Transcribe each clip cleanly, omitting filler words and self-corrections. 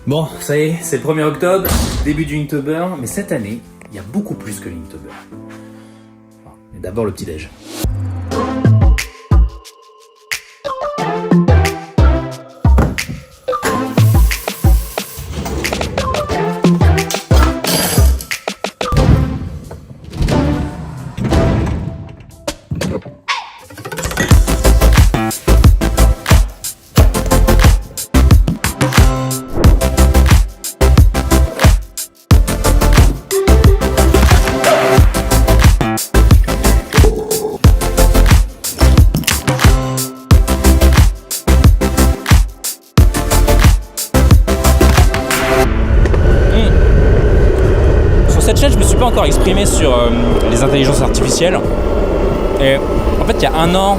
Bon, ça y est, c'est le 1er octobre, début du Inktober, mais cette année, il y a beaucoup plus que l'Inktober. Mais d'abord le petit-déj. Cette chaîne, je me suis pas encore exprimé sur les intelligences artificielles. Et en fait, il y a un an,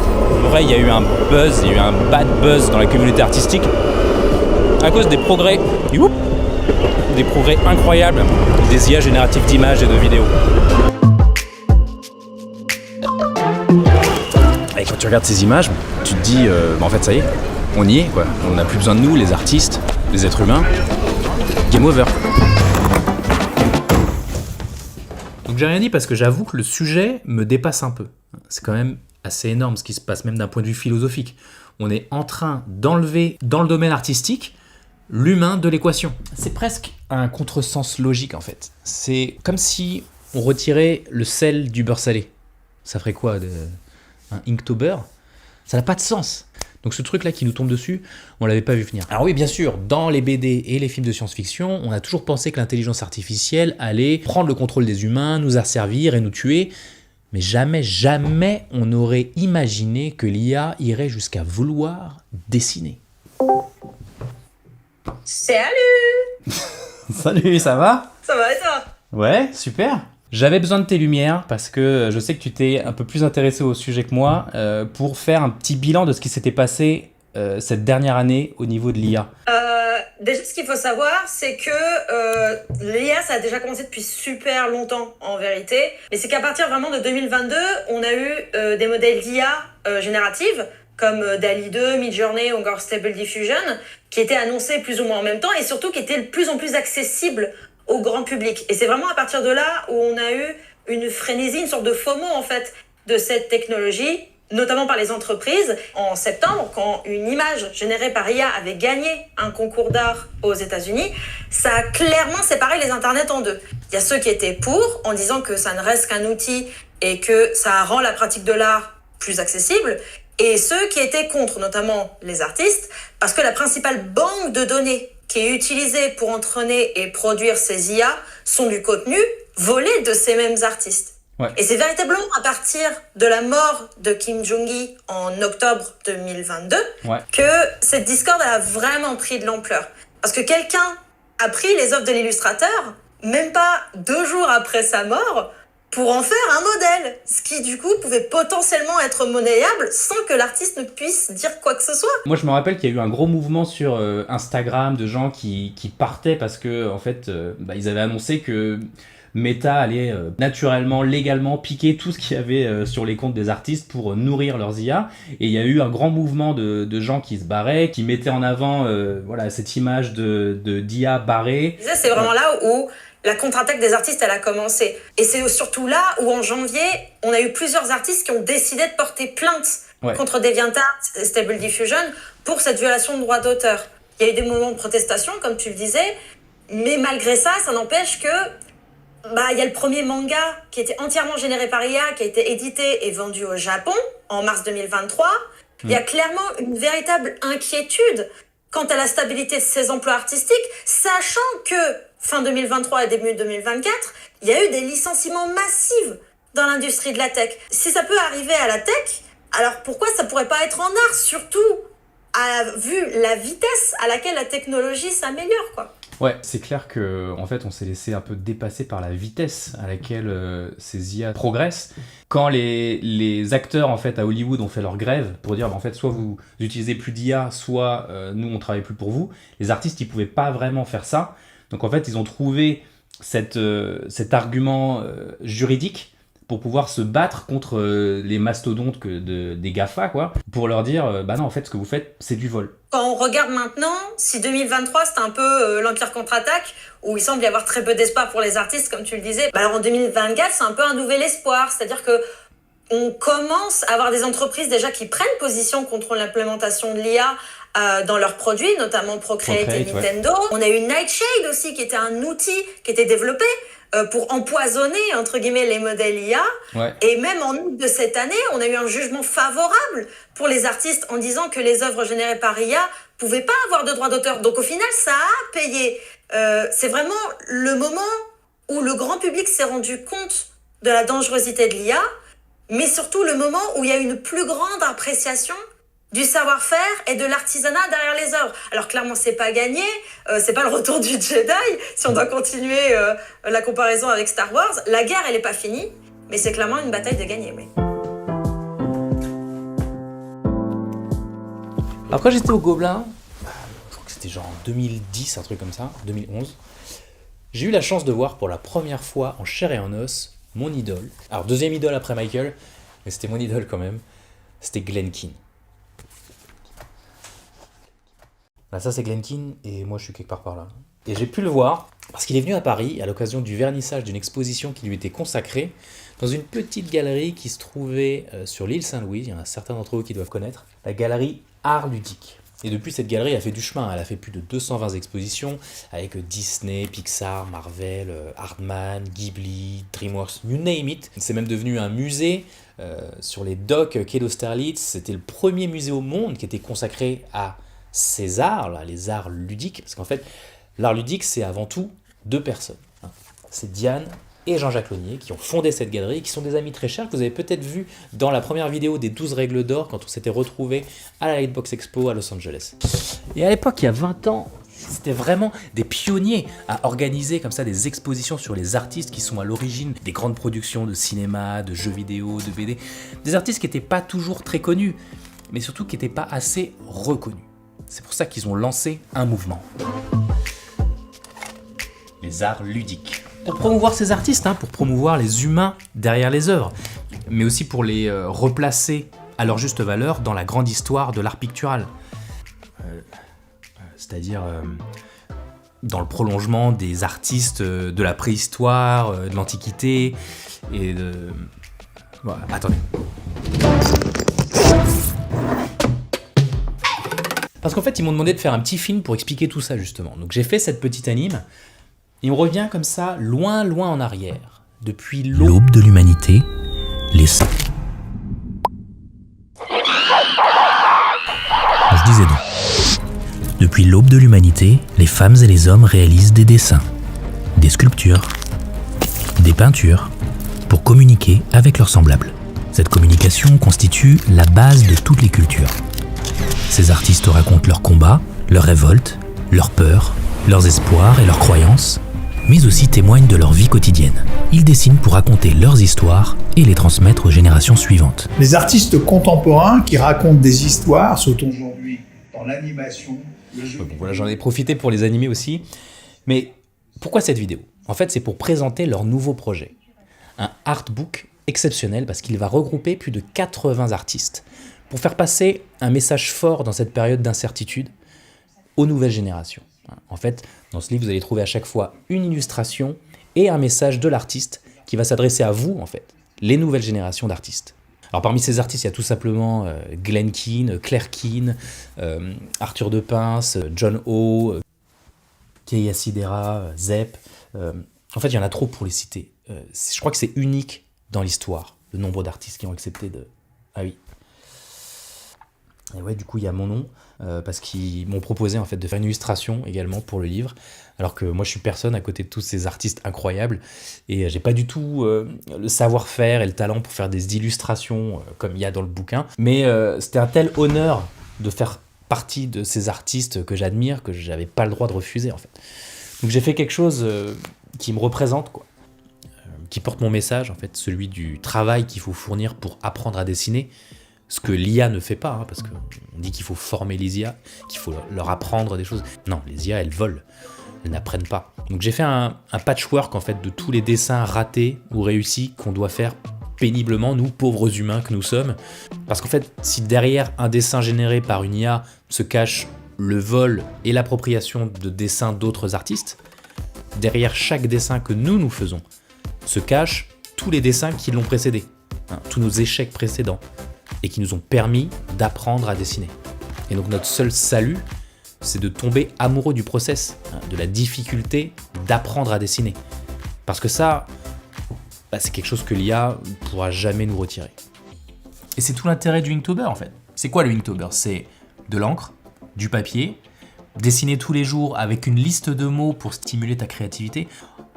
il y a eu un buzz, il y a eu un bad buzz dans la communauté artistique à cause des progrès incroyables des IA génératives d'images et de vidéos. Et quand tu regardes ces images, tu te dis, en fait, ça y est, on y est, quoi. On n'a plus besoin de nous, les artistes, les êtres humains. Game over. Donc j'ai rien dit parce que j'avoue que le sujet me dépasse un peu. C'est quand même assez énorme ce qui se passe, même d'un point de vue philosophique. On est en train d'enlever, dans le domaine artistique, l'humain de l'équation. C'est presque un contresens logique en fait. C'est comme si on retirait le sel du beurre salé. Ça ferait quoi un Inktober? Ça n'a pas de sens. Donc ce truc-là qui nous tombe dessus, on l'avait pas vu venir. Alors oui, bien sûr, dans les BD et les films de science-fiction, on a toujours pensé que l'intelligence artificielle allait prendre le contrôle des humains, nous asservir et nous tuer. Mais jamais on n'aurait imaginé que l'IA irait jusqu'à vouloir dessiner. Salut! Salut, ça va? Ça va et toi? Ouais, super. J'avais besoin de tes lumières parce que je sais que tu t'es un peu plus intéressé au sujet que moi pour faire un petit bilan de ce qui s'était passé cette dernière année au niveau de l'IA. Déjà, ce qu'il faut savoir, c'est que l'IA, ça a déjà commencé depuis super longtemps, en vérité. Mais c'est qu'à partir vraiment de 2022, on a eu des modèles d'IA génératives, comme DALL-E 2, Midjourney ou encore Stable Diffusion, qui étaient annoncés plus ou moins en même temps et surtout qui étaient de plus en plus accessibles au grand public. Et c'est vraiment à partir de là où on a eu une frénésie, une sorte de FOMO en fait de cette technologie, notamment par les entreprises. En septembre, quand une image générée par IA avait gagné un concours d'art aux États-Unis, ça a clairement séparé les internets en deux. Il y a ceux qui étaient pour, en disant que ça ne reste qu'un outil et que ça rend la pratique de l'art plus accessible, et ceux qui étaient contre, notamment les artistes, parce que la principale banque de données qui est utilisée pour entraîner et produire ces IA sont du contenu volé de ces mêmes artistes. Ouais. Et c'est véritablement à partir de la mort de Kim Jong-il en octobre 2022 que cette discorde a vraiment pris de l'ampleur. Parce que quelqu'un a pris les œuvres de l'illustrateur, même pas 2 jours après sa mort, pour en faire un modèle, ce qui du coup pouvait potentiellement être monnayable sans que l'artiste ne puisse dire quoi que ce soit. Moi je me rappelle qu'il y a eu un gros mouvement sur Instagram de gens qui partaient parce que en fait ils avaient annoncé que Meta allait naturellement, légalement piquer tout ce qu'il y avait sur les comptes des artistes pour nourrir leurs IA. Et il y a eu un grand mouvement de gens qui se barraient, qui mettaient en avant cette image d'IA barrée. C'est vraiment là où la contre-attaque des artistes, elle a commencé. Et c'est surtout là où, en janvier, on a eu plusieurs artistes qui ont décidé de porter plainte contre DeviantArt et Stable Diffusion pour cette violation de droits d'auteur. Il y a eu des moments de protestation, comme tu le disais, mais malgré ça, ça n'empêche que il y a le premier manga qui était entièrement généré par IA, qui a été édité et vendu au Japon en mars 2023. Il y a clairement une véritable inquiétude quant à la stabilité de ces emplois artistiques, sachant que fin 2023 et début 2024, il y a eu des licenciements massifs dans l'industrie de la tech. Si ça peut arriver à la tech, alors pourquoi ça pourrait pas être en art, surtout vu la vitesse à laquelle la technologie s'améliore, quoi. Ouais, c'est clair que en fait, on s'est laissé un peu dépasser par la vitesse à laquelle ces IA progressent. Quand les acteurs en fait à Hollywood ont fait leur grève pour dire en fait soit vous utilisez plus d'IA, soit nous on travaille plus pour vous. Les artistes ils pouvaient pas vraiment faire ça. Donc en fait, ils ont trouvé cet argument juridique pour pouvoir se battre contre les mastodontes des GAFA, quoi, pour leur dire, bah non, en fait, ce que vous faites, c'est du vol. Quand on regarde maintenant, si 2023 c'était un peu l'Empire contre-attaque, où il semble y avoir très peu d'espoir pour les artistes, comme tu le disais, bah alors en 2024 c'est un peu un nouvel espoir, c'est-à-dire que on commence à avoir des entreprises déjà qui prennent position contre l'implémentation de l'IA dans leurs produits, notamment Procreate et Nintendo. Ouais. On a eu Nightshade aussi, qui était un outil qui était développé pour empoisonner, entre guillemets, les modèles IA. Ouais. Et même en août de cette année, on a eu un jugement favorable pour les artistes en disant que les œuvres générées par IA pouvaient pas avoir de droits d'auteur. Donc au final, ça a payé. C'est vraiment le moment où le grand public s'est rendu compte de la dangerosité de l'IA, mais surtout le moment où il y a une plus grande appréciation du savoir-faire et de l'artisanat derrière les œuvres. Alors clairement, c'est pas gagné, c'est pas le retour du Jedi, si on doit continuer la comparaison avec Star Wars. La guerre, elle est pas finie, mais c'est clairement une bataille de gagner, oui. Alors quand j'étais au Gobelin, je crois que c'était genre en 2010, un truc comme ça, 2011, j'ai eu la chance de voir pour la première fois en chair et en os mon idole. Alors deuxième idole après Michael, mais c'était mon idole quand même, c'était Glen Keane. Là, ça c'est Glen Keane et moi je suis quelque part par là. Et j'ai pu le voir parce qu'il est venu à Paris à l'occasion du vernissage d'une exposition qui lui était consacrée dans une petite galerie qui se trouvait sur l'île Saint-Louis. Il y en a certains d'entre vous qui doivent connaître, la galerie Art Ludique. Et depuis, cette galerie a fait du chemin. Elle a fait plus de 220 expositions avec Disney, Pixar, Marvel, Hardman, Ghibli, DreamWorks, you name it. C'est même devenu un musée sur les docks Quai d'Austerlitz. C'était le premier musée au monde qui était consacré à ces arts, là, les arts ludiques. Parce qu'en fait, l'art ludique, c'est avant tout deux personnes. C'est Diane et Jean-Jacques Launier qui ont fondé cette galerie, qui sont des amis très chers, que vous avez peut-être vu dans la première vidéo des 12 règles d'or, quand on s'était retrouvés à la Lightbox Expo à Los Angeles. Et à l'époque, il y a 20 ans, c'était vraiment des pionniers à organiser comme ça des expositions sur les artistes qui sont à l'origine des grandes productions de cinéma, de jeux vidéo, de BD. Des artistes qui n'étaient pas toujours très connus, mais surtout qui n'étaient pas assez reconnus. C'est pour ça qu'ils ont lancé un mouvement. Les arts ludiques. Pour promouvoir ces artistes, pour promouvoir les humains derrière les œuvres, mais aussi pour les replacer à leur juste valeur dans la grande histoire de l'art pictural. C'est-à-dire dans le prolongement des artistes de la préhistoire, de l'Antiquité, et de... Voilà, attendez. Parce qu'en fait, ils m'ont demandé de faire un petit film pour expliquer tout ça, justement. Donc j'ai fait cette petite anime. Et on revient comme ça, loin, loin en arrière. Depuis l'aube de l'humanité, les saints. Je disais donc. Depuis l'aube de l'humanité, les femmes et les hommes réalisent des dessins, des sculptures, des peintures, pour communiquer avec leurs semblables. Cette communication constitue la base de toutes les cultures. Ces artistes racontent leurs combats, leurs révoltes, leurs peurs, leurs espoirs et leurs croyances, mais aussi témoignent de leur vie quotidienne. Ils dessinent pour raconter leurs histoires et les transmettre aux générations suivantes. Les artistes contemporains qui racontent des histoires sont aujourd'hui dans l'animation, le jeu... Bon, voilà, j'en ai profité pour les animer aussi. Mais pourquoi cette vidéo ? En fait, c'est pour présenter leur nouveau projet. Un artbook exceptionnel parce qu'il va regrouper plus de 80 artistes pour faire passer un message fort dans cette période d'incertitude aux nouvelles générations. En fait, dans ce livre, vous allez trouver à chaque fois une illustration et un message de l'artiste qui va s'adresser à vous, en fait, les nouvelles générations d'artistes. Alors parmi ces artistes, il y a tout simplement Glen Keane, Claire Keane, Arthur de Pince, John Ho, Keia Sidera, Zepp. En fait, il y en a trop pour les citer. Je crois que c'est unique dans l'histoire, le nombre d'artistes qui ont accepté de... Ah oui. Et ouais, du coup, il y a mon nom, parce qu'ils m'ont proposé en fait de faire une illustration également pour le livre, alors que moi je suis personne à côté de tous ces artistes incroyables, et j'ai pas du tout le savoir-faire et le talent pour faire des illustrations comme il y a dans le bouquin, mais c'était un tel honneur de faire partie de ces artistes que j'admire que j'avais pas le droit de refuser en fait. Donc j'ai fait quelque chose qui me représente, quoi, qui porte mon message en fait, celui du travail qu'il faut fournir pour apprendre à dessiner. Ce que l'IA ne fait pas, parce qu'on dit qu'il faut former les IA, qu'il faut leur apprendre des choses. Non, les IA, elles volent, elles n'apprennent pas. Donc j'ai fait un patchwork en fait de tous les dessins ratés ou réussis qu'on doit faire péniblement, nous, pauvres humains que nous sommes. Parce qu'en fait, si derrière un dessin généré par une IA se cache le vol et l'appropriation de dessins d'autres artistes, derrière chaque dessin que nous faisons se cachent tous les dessins qui l'ont précédé, tous nos échecs précédents, et qui nous ont permis d'apprendre à dessiner. Et donc notre seul salut, c'est de tomber amoureux du process, de la difficulté d'apprendre à dessiner. Parce que ça, c'est quelque chose que l'IA ne pourra jamais nous retirer. Et c'est tout l'intérêt du Inktober en fait. C'est quoi le Inktober ? C'est de l'encre, du papier, dessiner tous les jours avec une liste de mots pour stimuler ta créativité.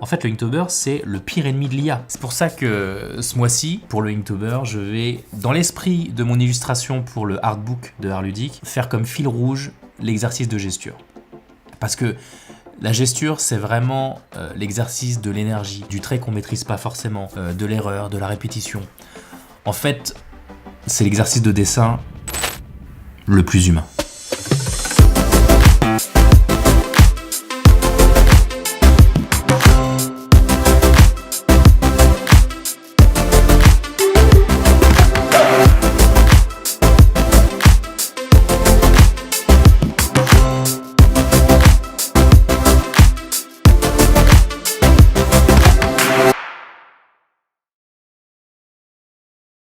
En fait, le Inktober, c'est le pire ennemi de l'IA. C'est pour ça que ce mois-ci, pour le Inktober, je vais, dans l'esprit de mon illustration pour le artbook de Art Ludique, faire comme fil rouge l'exercice de gesture. Parce que la gesture, c'est vraiment l'exercice de l'énergie, du trait qu'on maîtrise pas forcément, de l'erreur, de la répétition. En fait, c'est l'exercice de dessin le plus humain.